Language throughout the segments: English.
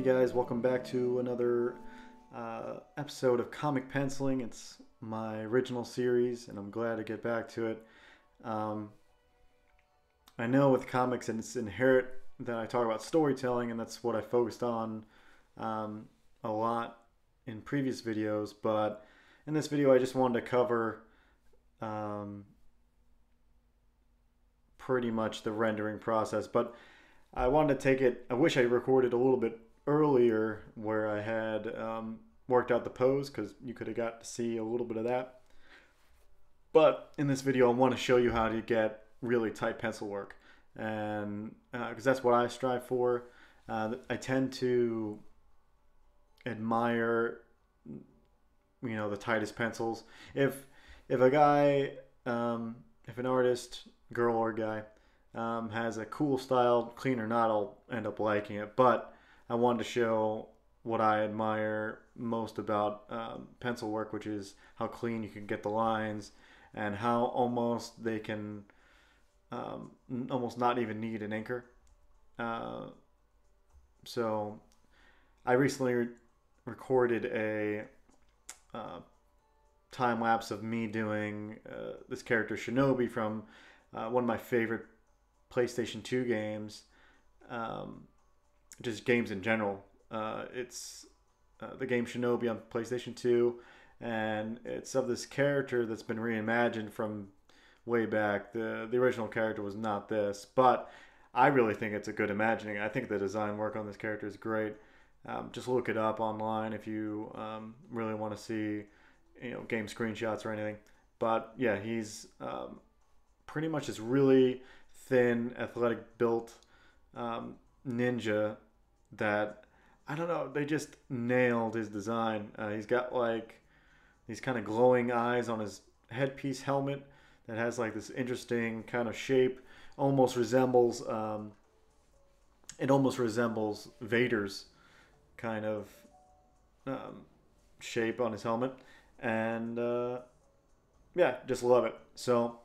guys, welcome back to another episode of Comic Penciling. It's my original series and I'm glad to get back to it. I know with comics it's inherent that I talk about storytelling, and that's what I focused on a lot in previous videos, but in this video I just wanted to cover pretty much the rendering process, but I wanted to take it, I wish I recorded a little bit earlier where I had worked out the pose, because you could have got to see a little bit of that. But in this video I want to show you how to get really tight pencil work, and because that's what I strive for. I tend to admire, you know, the tightest pencils. If a guy, if an artist, girl or guy, has a cool style, clean or not, I'll end up liking it. But I wanted to show what I admire most about pencil work, which is how clean you can get the lines and how almost they can almost not even need an inker. So I recently recorded a time lapse of me doing this character Shinobi from one of my favorite PlayStation 2 games, just games in general. It's the game Shinobi on PlayStation 2, and it's of this character that's been reimagined from way back. The original character was not this, but I really think it's a good imagining. I think the design work on this character is great. Just look it up online if you really want to see, you know, game screenshots or anything. But yeah, he's pretty much this really thin, athletic built ninja that, I don't know, they just nailed his design. He's got like these kind of glowing eyes on his headpiece helmet that has like this interesting kind of shape. Almost resembles it almost resembles Vader's kind of shape on his helmet, and yeah, just love it. So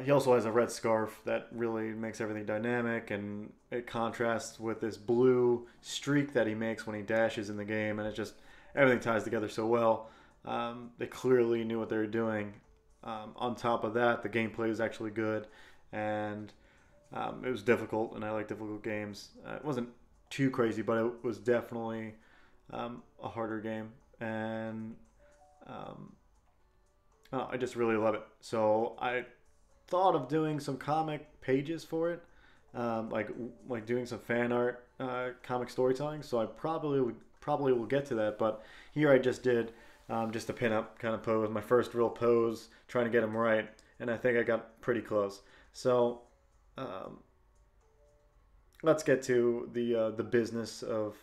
he also has a red scarf that really makes everything dynamic, and it contrasts with this blue streak that he makes when he dashes in the game, and it just, everything ties together so well. They clearly knew what they were doing. On top of that, the gameplay was actually good, and it was difficult, and I like difficult games. It wasn't too crazy, but it was definitely a harder game, and I just really love it. So I thought of doing some comic pages for it, like doing some fan art, comic storytelling. So I probably will get to that. But here I just did just a pinup kind of pose, my first real pose, trying to get them right, and I think I got pretty close. So let's get to the business of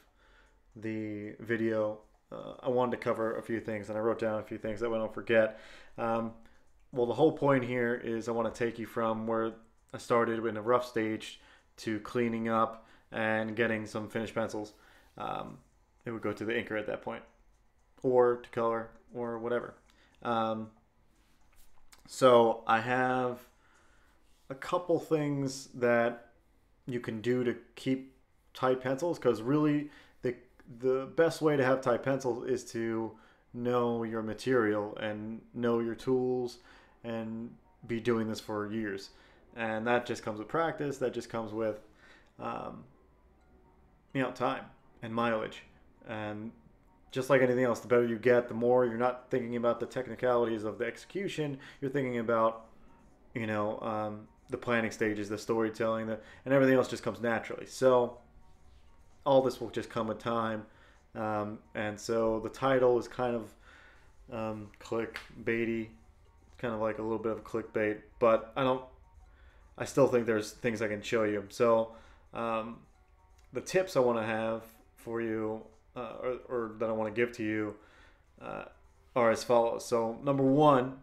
the video. I wanted to cover a few things, and I wrote down a few things that I don't forget. Well, the whole point here is I want to take you from where I started in a rough stage to cleaning up and getting some finished pencils. It would go to the inker at that point, or to color, or whatever. So I have a couple things that you can do to keep tight pencils, because really the best way to have tight pencils is to know your material and know your tools and be doing this for years. And that just comes with practice. That just comes with you know, time and mileage. And just like anything else, the better you get, the more you're not thinking about the technicalities of the execution. You're thinking about, you know, the planning stages, the storytelling, and everything else just comes naturally. So all this will just come with time. And so the title is kind of clickbaity, kind of like a little bit of clickbait, but I still think there's things I can show you. So the tips I want to have for you, or that I want to give to you, are as follows. So number one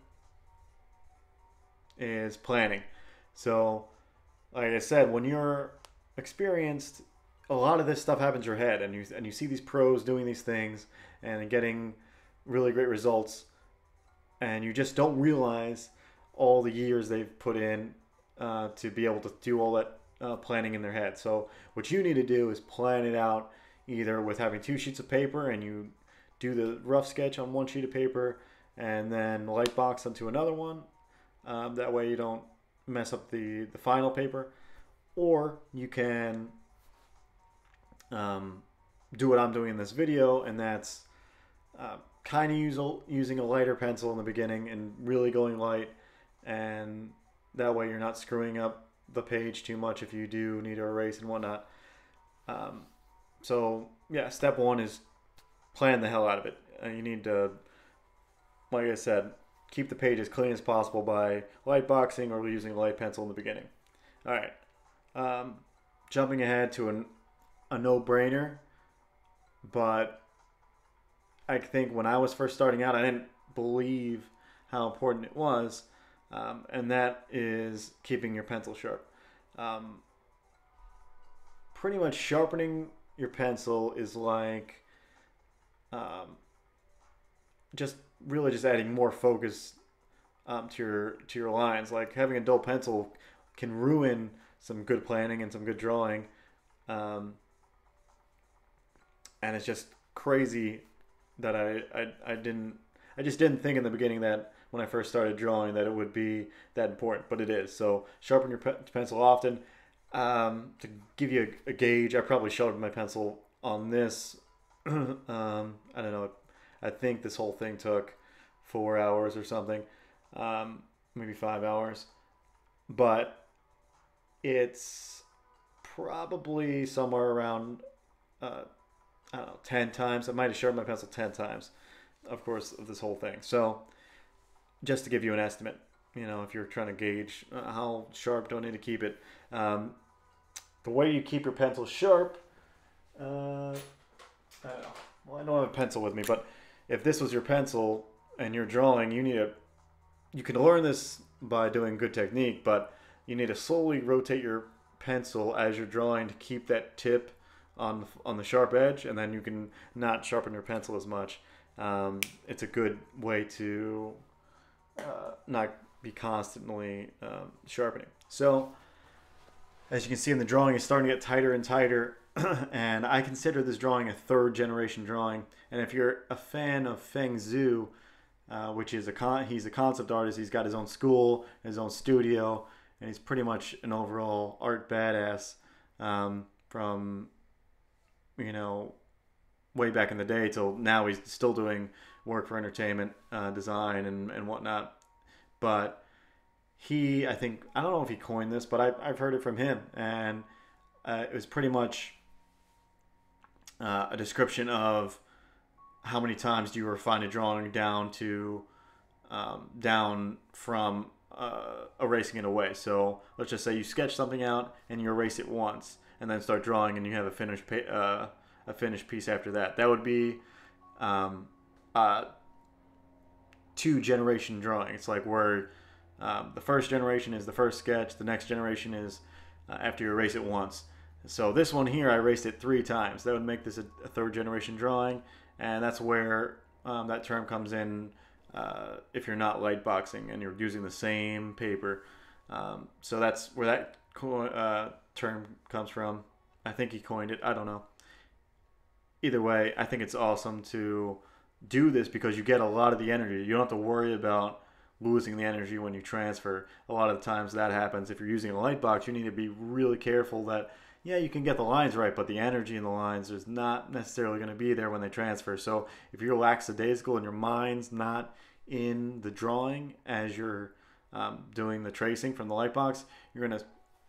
is planning. So like I said, when you're experienced, a lot of this stuff happens in your head, and you see these pros doing these things and getting really great results, and you just don't realize all the years they've put in to be able to do all that planning in their head. So what you need to do is plan it out, either with having 2 sheets of paper and you do the rough sketch on 1 sheet of paper and then light box onto another one. That way you don't mess up the final paper. Or you can do what I'm doing in this video, and that's kind of using a lighter pencil in the beginning and really going light, and that way you're not screwing up the page too much if you do need to erase and whatnot. So yeah, step 1 is plan the hell out of it. You need to, like I said, keep the page as clean as possible by light boxing or using a light pencil in the beginning. All right, jumping ahead to a no-brainer, but I think when I was first starting out, I didn't believe how important it was, and that is keeping your pencil sharp. Pretty much sharpening your pencil is like just adding more focus to your lines. Like having a dull pencil can ruin some good planning and some good drawing, and it's just crazy that I just didn't think in the beginning that when I first started drawing that it would be that important, but it is. So sharpen your pencil often. To give you a gauge, I probably sharpened my pencil on this. I don't know. I think this whole thing took 4 hours or something, maybe 5 hours, but it's probably somewhere around I don't know, 10 times. I might have sharpened my pencil 10 times, of course, of this whole thing. So just to give you an estimate, if you're trying to gauge how sharp do I need to keep it. The way you keep your pencil sharp, I don't know. Well, I don't have a pencil with me, but if this was your pencil and you're drawing, you can learn this by doing good technique, but you need to slowly rotate your pencil as you're drawing to keep that tip on the sharp edge, and then you can not sharpen your pencil as much. It's a good way to not be constantly sharpening. So as you can see in the drawing, it's starting to get tighter and tighter, and I consider this drawing a 3rd generation drawing. And if you're a fan of Feng Zhu, which is he's a concept artist, he's got his own school, his own studio, and he's pretty much an overall art badass, from way back in the day till now. He's still doing work for entertainment, design and whatnot. But I don't know if he coined this, but I've heard it from him, and it was pretty much a description of how many times do you refine a drawing down from erasing it away. So let's just say you sketch something out and you erase it once, and then start drawing, and you have a finished piece after that. That would be 2-generation drawing. It's like where the first generation is the first sketch, the next generation is after you erase it once. So this one here, I erased it 3 times. That would make this a 3rd-generation drawing, and that's where that term comes in if you're not light boxing and you're using the same paper. So that's where that term comes from. I think he coined it. I don't know. Either way, I think it's awesome to do this because you get a lot of the energy. You don't have to worry about losing the energy when you transfer. A lot of the times that happens. If you're using a light box, you need to be really careful that, yeah, you can get the lines right, but the energy in the lines is not necessarily going to be there when they transfer. So if you're lackadaisical and your mind's not in the drawing as you're doing the tracing from the light box, I'm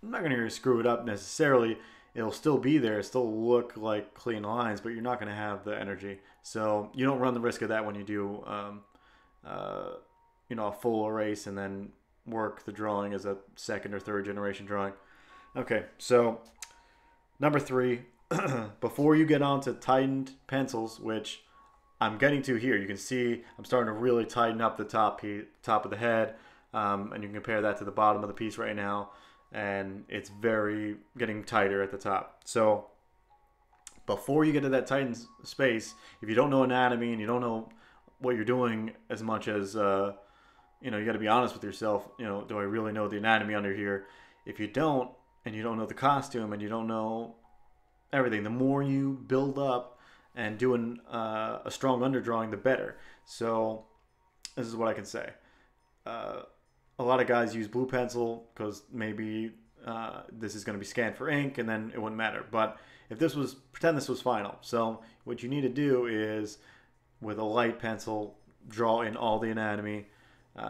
not going to screw it up necessarily. It'll still be there, it'll still look like clean lines, but you're not going to have the energy. So you don't run the risk of that when you do a full erase and then work the drawing as a 2nd or 3rd generation drawing. Okay, so number 3, before you get onto tightened pencils, which I'm getting to here, you can see I'm starting to really tighten up the top of the head, and you can compare that to the bottom of the piece right now, and it's getting tighter at the top. So before you get to that tightened space, if you don't know anatomy and you don't know what you're doing as much as you got to be honest with yourself. Do I really know the anatomy under here? If you don't, and you don't know the costume, and you don't know everything. The more you build up and doing a strong underdrawing, the better. So this is what I can say. Uh, a lot of guys use blue pencil because maybe this is going to be scanned for ink and then it wouldn't matter. But if this was, pretend this was final. So what you need to do is, with a light pencil, draw in all the anatomy.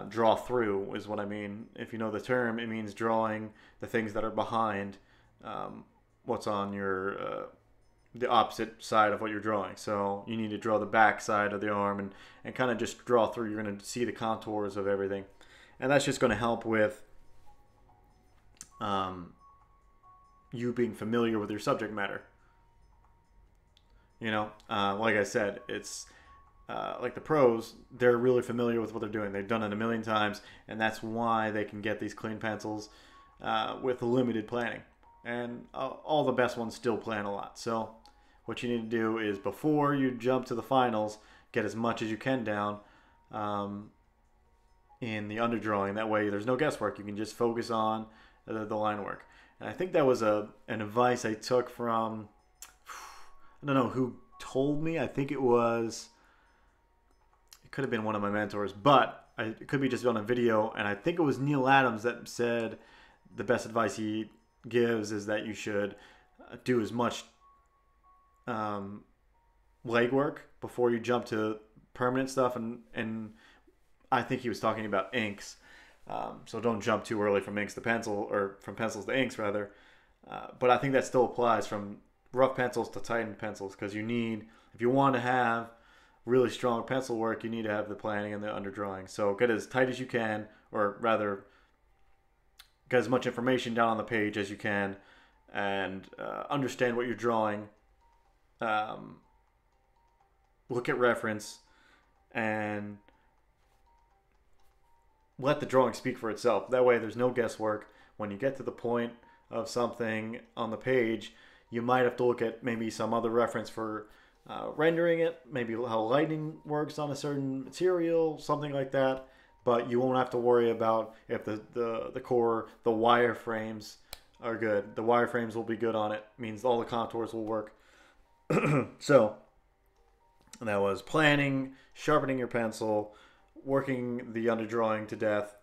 Draw through is what I mean. If you know the term, it means drawing the things that are behind what's on your the opposite side of what you're drawing. So you need to draw the back side of the arm and kind of just draw through. You're going to see the contours of everything. And that's just going to help with you being familiar with your subject matter. You know, like I said, it's like the pros, they're really familiar with what they're doing. They've done it a million times, and that's why they can get these clean pencils with limited planning. And all the best ones still plan a lot. So what you need to do is, before you jump to the finals, get as much as you can down in the underdrawing. That way there's no guesswork. You can just focus on the line work. And I think that was an advice I took from, I don't know who told me. I think it could have been one of my mentors, but it could be just on a video. And I think it was Neil Adams that said the best advice he gives is that you should do as much legwork before you jump to permanent stuff. And I think he was talking about inks. So don't jump too early from inks to pencil, or from pencils to inks rather. But I think that still applies from rough pencils to tightened pencils, because you need, if you want to have really strong pencil work, you need to have the planning and the underdrawing. So get as tight as you can, or rather get as much information down on the page as you can, and understand what you're drawing. Look at reference and let the drawing speak for itself. That way there's no guesswork. When you get to the point of something on the page, you might have to look at maybe some other reference for rendering it, maybe how lighting works on a certain material, something like that. But you won't have to worry about if the core, the wireframes are good. The wireframes will be good on it. Means all the contours will work. So that was planning, sharpening your pencil, working the underdrawing to death.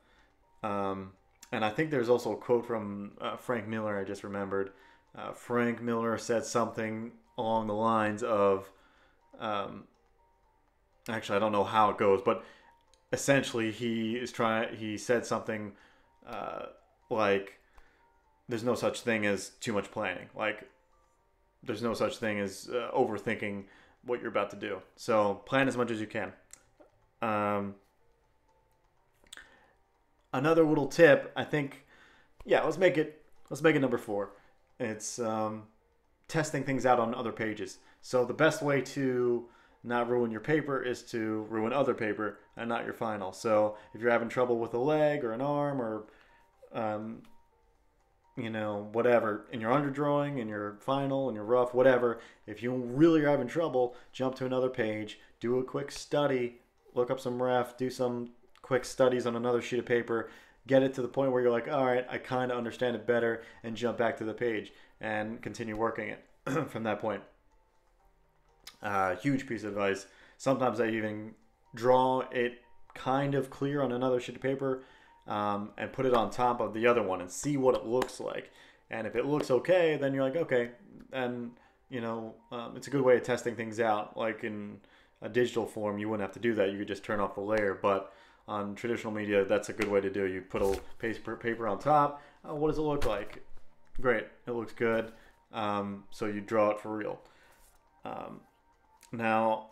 And I think there's also a quote from Frank Miller I just remembered. Frank Miller said something along the lines of, actually I don't know how it goes, but essentially he said something like, there's no such thing as too much planning. Like, there's no such thing as overthinking what you're about to do. So plan as much as you can. Another little tip, I think, yeah, let's make it number 4. It's testing things out on other pages. So the best way to not ruin your paper is to ruin other paper and not your final. So if you're having trouble with a leg or an arm, or you know, whatever, in your underdrawing, in your final, in your rough, whatever, if you really are having trouble, jump to another page, do a quick study, look up some ref, do some quick studies on another sheet of paper, get it to the point where you're like, all right, I kind of understand it better, and jump back to the page and continue working it from that point. Huge piece of advice. Sometimes I even draw it kind of clear on another sheet of paper, and put it on top of the other one and see what it looks like. And if it looks okay, then you're like, okay. And, you know, it's a good way of testing things out. Like in a digital form, you wouldn't have to do that. You could just turn off the layer. But on traditional media, that's a good way to do. You put a paper on top. What does it look like? Great. It looks good. So you draw it for real. Now,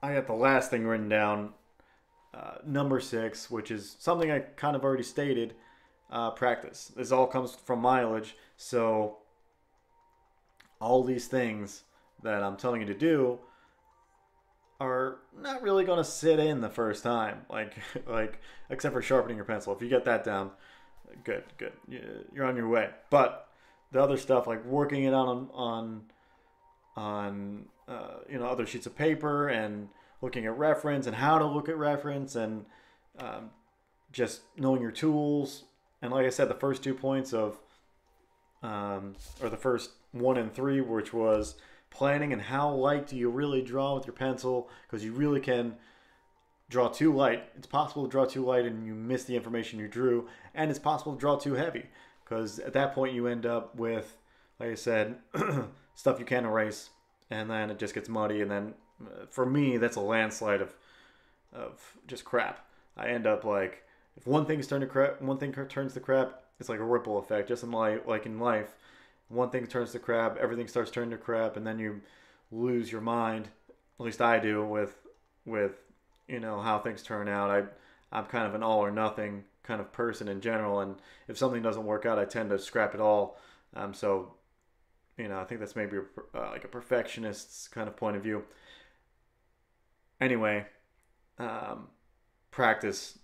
I got the last thing written down. Number 6, which is something I kind of already stated, practice. This all comes from mileage, so all these things that I'm telling you to do are not really going to sit in the first time, like except for sharpening your pencil. If you get that down, good, you're on your way. But the other stuff, like working it on you know, other sheets of paper, and looking at reference and how to look at reference, and just knowing your tools. And like I said, the first 2 points of or the first 1 and 3, which was planning and how light do you really draw with your pencil, because you really can draw too light. It's possible to draw too light and you miss the information you drew, and it's possible to draw too heavy, because at that point you end up with, like I said, stuff you can't erase, and then it just gets muddy, and then for me that's a landslide of just crap. I end up like, if one thing's turned to crap, one thing turns to crap, it's like a ripple effect. Just in life, like in life, one thing turns to crap, everything starts turning to crap, and then you lose your mind. At least I do with how things turn out. I'm kind of an all or nothing kind of person in general, and if something doesn't work out, I tend to scrap it all. So I think that's maybe like a perfectionist's kind of point of view. Anyway, practice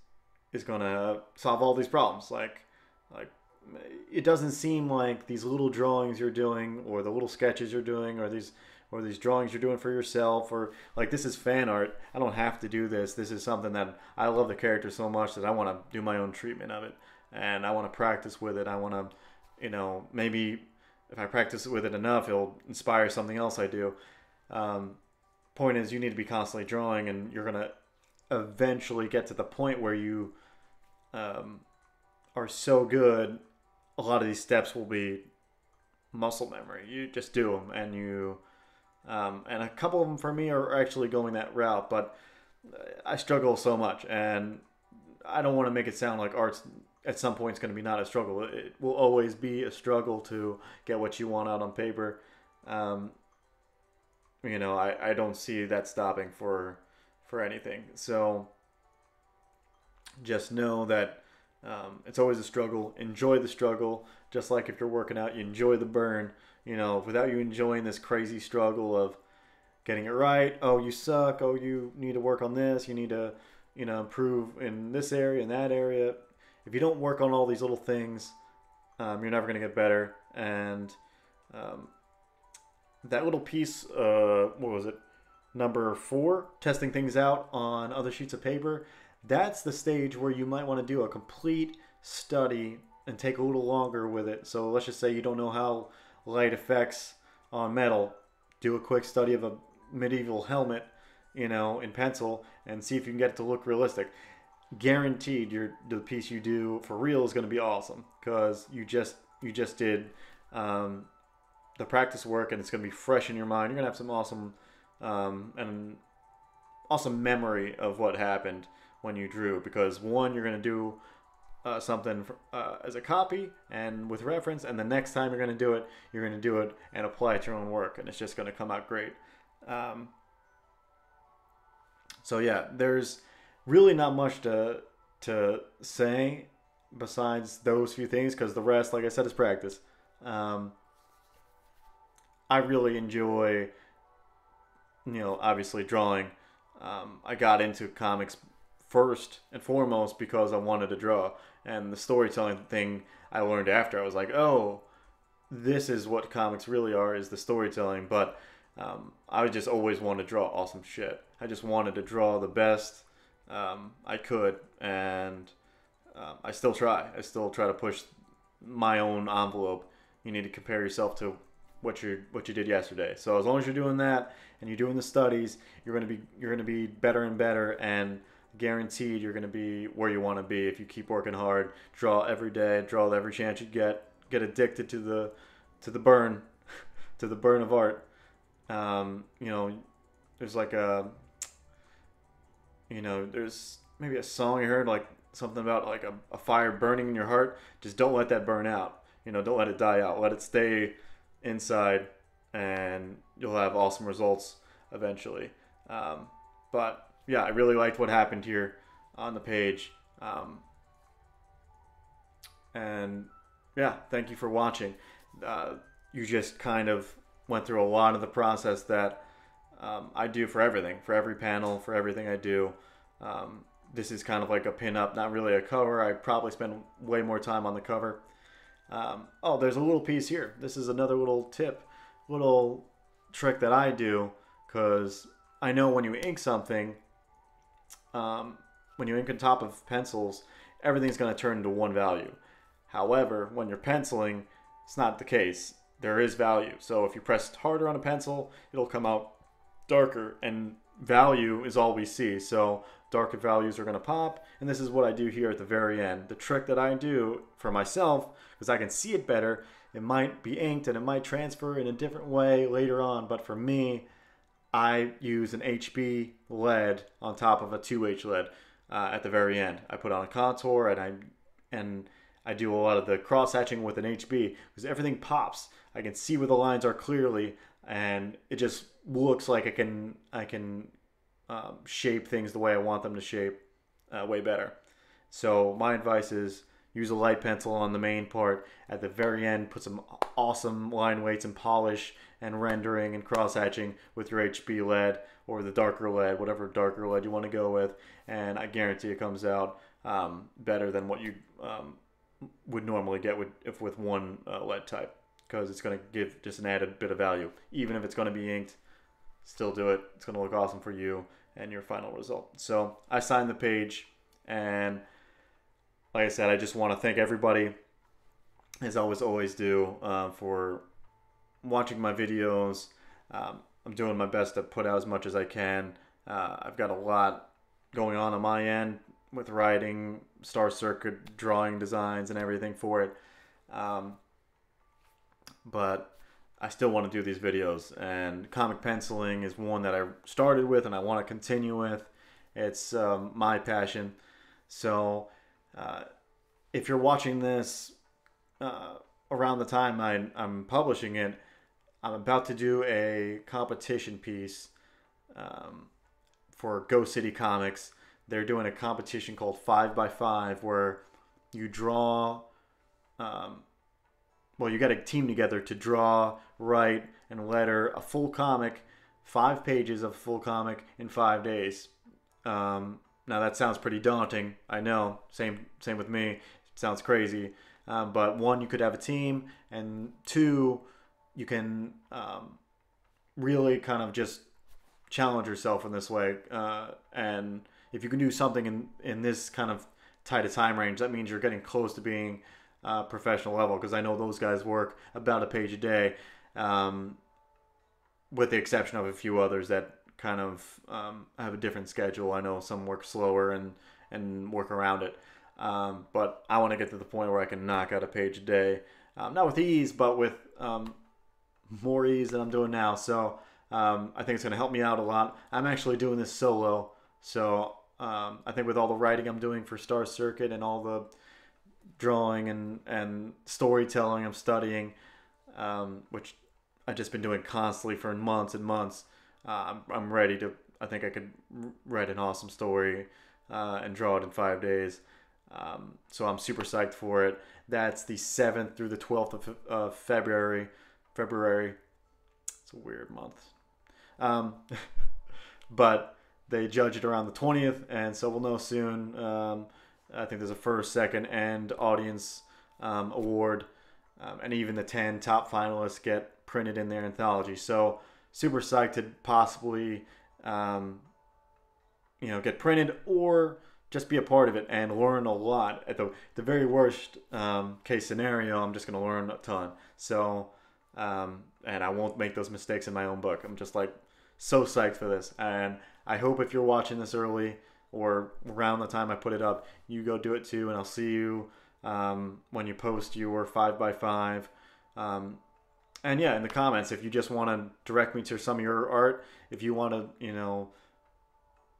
is gonna solve all these problems. Like it doesn't seem like these little drawings you're doing, or the little sketches you're doing, or these drawings you're doing for yourself, or like, this is fan art. I don't have to do this. This is something that I love the character so much that I want to do my own treatment of it, and I want to practice with it. I want to, maybe if I practice with it enough, it'll inspire something else I do. Point is, you need to be constantly drawing, and you're gonna eventually get to the point where you are so good. A lot of these steps will be muscle memory. You just do them, and and a couple of them for me are actually going that route, but I struggle so much, and I don't want to make it sound like art's at some point it's going to be not a struggle. It will always be a struggle to get what you want out on paper. I don't see that stopping for anything. So just know that it's always a struggle. Enjoy the struggle. Just like if you're working out, you enjoy the burn. Without you enjoying this crazy struggle of getting it right. Oh, you suck. Oh, you need to work on this. You need to, improve in this area, in that area. If you don't work on all these little things, you're never going to get better. And that little piece, what was it? Number 4, testing things out on other sheets of paper. That's the stage where you might want to do a complete study and take a little longer with it. So let's just say you don't know how light affects on metal. Do a quick study of a medieval helmet, in pencil, and see if you can get it to look realistic. Guaranteed, the piece you do for real is going to be awesome, because you just did the practice work, and it's going to be fresh in your mind. You're going to have some awesome memory of what happened when you drew, because one, you're going to do something as a copy and with reference, and the next time you're going to do it and apply it to your own work, and it's just going to come out great. So yeah, there's really not much to say besides those few things, because the rest, like I said, is practice. I really enjoy, obviously drawing. I got into comics first and foremost because I wanted to draw, and the storytelling thing I learned after. I was like, oh, this is what comics really are, is the storytelling. But I just always wanted to draw awesome shit. I just wanted to draw the best I could, and I still try. I still try to push my own envelope. You need to compare yourself to what you did yesterday. So as long as you're doing that and you're doing the studies, you're gonna be better and better, and guaranteed you're gonna be where you want to be if you keep working hard. Draw every day. Draw every chance you get. Get addicted to the burn, to the burn of art. There's like there's maybe a song you heard, like something about like a fire burning in your heart. Just don't let that burn out. Don't let it die out. Let it stay inside, and you'll have awesome results eventually. But yeah, I really liked what happened here on the page. And yeah, thank you for watching. You just kind of went through a lot of the process that I do for everything, for every panel, for everything I do. This is kind of like a pinup, not really a cover. I probably spend way more time on the cover. Oh, there's a little piece here. This is another little tip, little trick that I do, because I know when you ink something, when you ink on top of pencils, everything's going to turn into one value. However, when you're penciling, It's not the case. There is value. So if you press harder on a pencil, it'll come out darker, and value is all we see. So darker values are going to pop, and this is what I do here at the very end. The trick that I do for myself, because I can see it better, it might be inked and it might transfer in a different way later on, but for me, I use an HB lead on top of a 2H lead at the very end. I put on a contour, and I do a lot of the cross hatching with an HB because everything pops. I can see where the lines are clearly, and it just looks like I can shape things the way I want them to shape way better. So my advice is use a light pencil on the main part. At the very end, put some awesome line weights and polish and rendering and cross hatching with your HB lead or the darker lead, whatever darker lead you want to go with, and I guarantee it comes out better than what you would normally get with one lead type, because it's going to give just an added bit of value. Even if it's going to be inked, still do it. It's going to look awesome for you and your final result. So I signed the page, and like I said, I just want to thank everybody, as I always do, for watching my videos. I'm doing my best to put out as much as I can. I've got a lot going on my end with writing, Star Circuit, drawing designs, and everything for it. But I still want to do these videos, and comic penciling is one that I started with and I want to continue with. It's my passion. So if you're watching this around the time I'm publishing it, I'm about to do a competition piece for Go City Comics. They're doing a competition called 5x5 where you draw, well, you got a team together to draw, write, and letter a full comic, 5 pages of full comic in 5 days. Now that sounds pretty daunting. I know, same with me. It sounds crazy. But one, you could have a team, and two, you can really kind of just challenge yourself in this way. And if you can do something in this kind of tight a time range, that means you're getting close to being professional level, because I know those guys work about a page a day, with the exception of a few others that kind of have a different schedule. I know some work slower and work around it. But I want to get to the point where I can knock out a page a day. Not with ease, but with more ease than I'm doing now. So I think it's going to help me out a lot. I'm actually doing this solo. So I think with all the writing I'm doing for Star Circuit and all the drawing and storytelling I'm studying, which I've just been doing constantly for months and months, I'm ready to, I think I could write an awesome story and draw it in 5 days. So I'm super psyched for it. That's the 7th through the 12th of February. It's a weird month. But they judge it around the 20th, and so we'll know soon. I think there's a first, second, and audience award. And even the 10 top finalists get printed in their anthology. So super psyched to possibly get printed or just be a part of it and learn a lot. At the very worst case scenario, I'm just going to learn a ton. So, and I won't make those mistakes in my own book. I'm just like so psyched for this. And I hope if you're watching this early or around the time I put it up, you go do it too. And I'll see you when you post your 5x5. And yeah, in the comments, if you just want to direct me to some of your art, if you want to,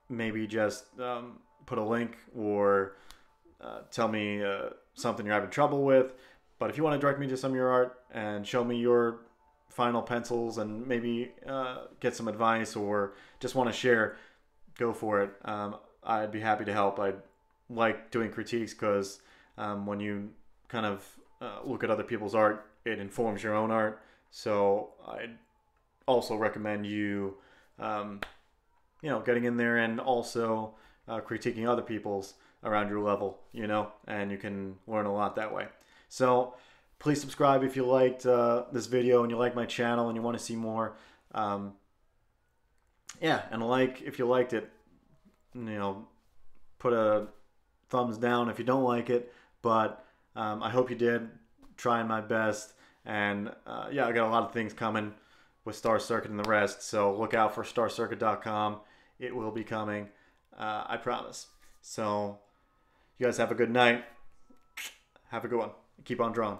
maybe just put a link or tell me something you're having trouble with. But if you want to direct me to some of your art and show me your final pencils and maybe get some advice or just want to share, go for it. I'd be happy to help. I like doing critiques because when you kind of look at other people's art, it informs your own art. So I'd also recommend you, getting in there and also critiquing other people's around your level, and you can learn a lot that way. So please subscribe if you liked this video and you like my channel and you want to see more. And like if you liked it, put a thumbs down if you don't like it. But I hope you did. Trying my best. And yeah, I got a lot of things coming with Star Circuit and the rest. So look out for starcircuit.com. It will be coming. I promise. So you guys have a good night. Have a good one. Keep on drawing.